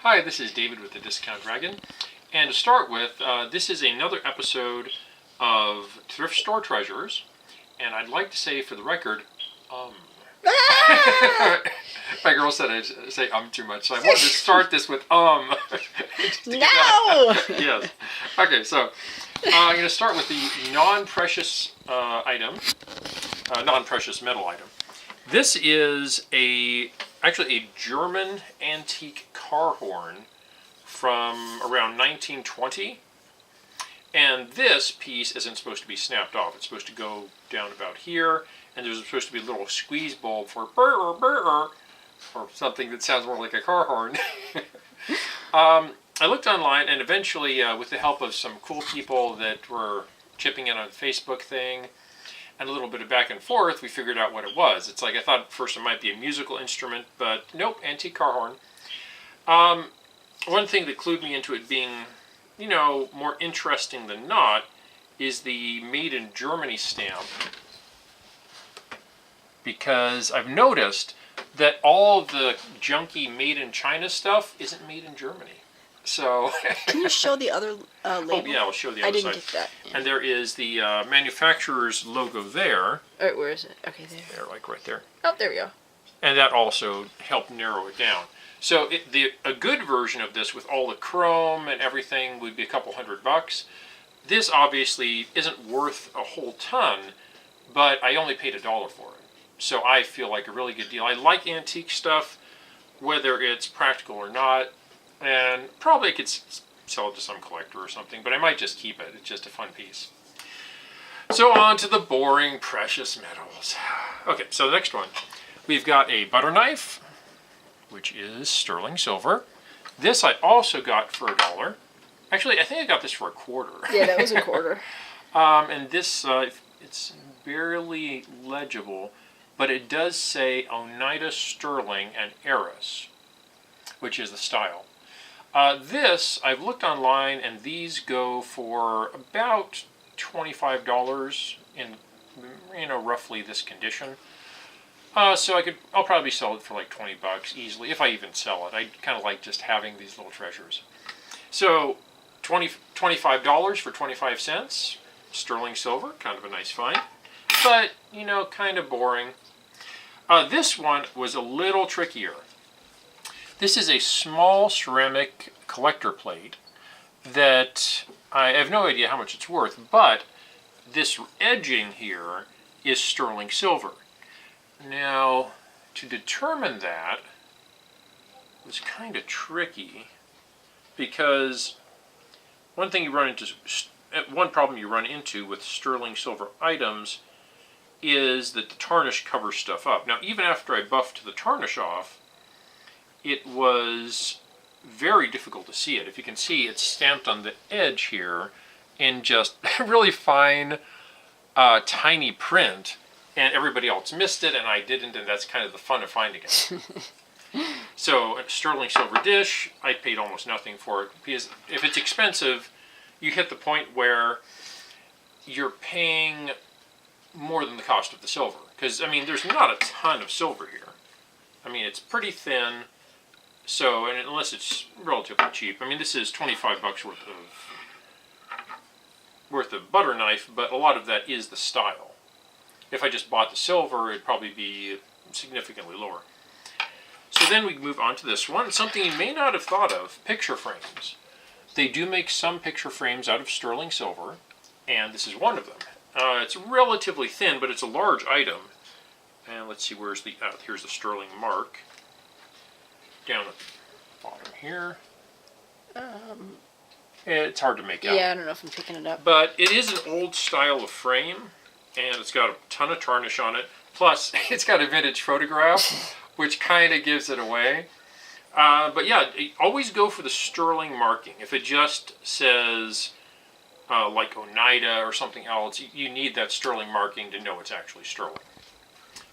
Hi, this is David with the Discount Dragon, and to start with, this is another episode of Thrift Store Treasures, and I'd like to say for the record, my girl said I say too much, so I wanted to start this with No! Yes. Okay, so I'm going to start with the non-precious item, non-precious metal item. This is actually a German antique car horn from around 1920. And this piece isn't supposed to be snapped off. It's supposed to go down about here, and there's supposed to be a little squeeze bulb for burr, burr, or something that sounds more like a car horn. I looked online, and eventually, with the help of some cool people that were chipping in on the Facebook thing, and a little bit of back and forth, we figured out what it was. It's like, I thought at first it might be a musical instrument, but nope, antique car horn. One thing that clued me into it being, more interesting than not, is the Made in Germany stamp. Because I've noticed that all the junky Made in China stuff isn't made in Germany. So Can you show the other label? Oh yeah, I'll show the other side. I didn't get that. Yeah. And there is the manufacturer's logo there. Alright, where is it? Okay, there. There, like right there. Oh, there we go. And that also helped narrow it down. So a good version of this with all the chrome and everything would be a couple $100. This obviously isn't worth a whole ton, but I only paid $1 for it. So I feel like a really good deal. I like antique stuff, whether it's practical or not. And probably I could sell it to some collector or something, but I might just keep it. It's just a fun piece. So on to the boring precious metals. Okay, so the next one. We've got a butter knife, which is sterling silver. This I also got for $1. Actually, I think I got this for $0.25. Yeah, that was $0.25. And this, it's barely legible, but it does say Oneida Sterling and Eris, which is the style. This, I've looked online, and these go for about $25 in, roughly this condition. So I'll probably sell it for like $20 easily, if I even sell it. I kind of like just having these little treasures. So $25 for 25 cents, sterling silver, kind of a nice find, but kind of boring. This one was a little trickier. This is a small ceramic collector plate that I have no idea how much it's worth, but this edging here is sterling silver. Now, to determine that was kind of tricky, because one problem you run into with sterling silver items is that the tarnish covers stuff up. Now, even after I buffed the tarnish off, it was very difficult to see it. If you can see, it's stamped on the edge here in just really fine, tiny print, and everybody else missed it, and I didn't, and that's kind of the fun of finding it. So, a sterling silver dish, I paid almost nothing for it, because if it's expensive, you hit the point where you're paying more than the cost of the silver. Because, there's not a ton of silver here. It's pretty thin. So, and unless it's relatively cheap, this is $25 worth of butter knife, but a lot of that is the style. If I just bought the silver, it'd probably be significantly lower. So then we move on to this one, something you may not have thought of, picture frames. They do make some picture frames out of sterling silver, and this is one of them. It's relatively thin, but it's a large item. And let's see, here's the sterling mark. Down at the bottom here. It's hard to make out. Yeah, I don't know if I'm picking it up. But it is an old style of frame, and it's got a ton of tarnish on it. Plus, it's got a vintage photograph, which kind of gives it away. But yeah, always go for the sterling marking. If it just says like Oneida or something else, you need that sterling marking to know it's actually sterling.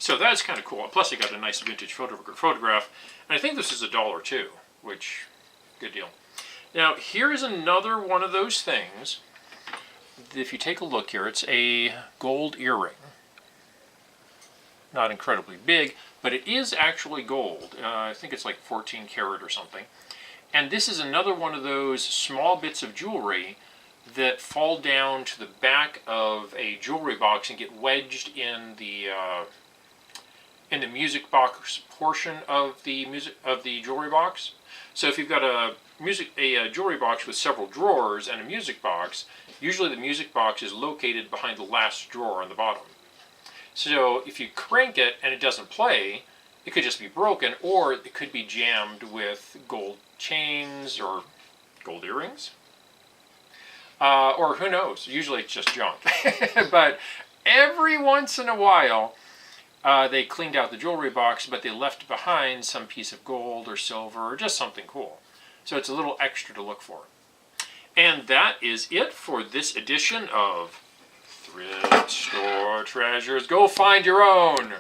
So that's kind of cool. Plus, it got a nice vintage photograph. And I think this is $1 too, which, good deal. Now, here's another one of those things. If you take a look here, it's a gold earring. Not incredibly big, but it is actually gold. I think it's like 14 karat or something. And this is another one of those small bits of jewelry that fall down to the back of a jewelry box and get wedged in the music box portion of the jewelry box. So if you've got a jewelry box with several drawers and a music box, usually the music box is located behind the last drawer on the bottom. So if you crank it and it doesn't play, it could just be broken, or it could be jammed with gold chains or gold earrings. Or who knows, usually it's just junk. But every once in a while, they cleaned out the jewelry box, but they left behind some piece of gold or silver or just something cool. So it's a little extra to look for. And that is it for this edition of Thrift Store Treasures. Go find your own!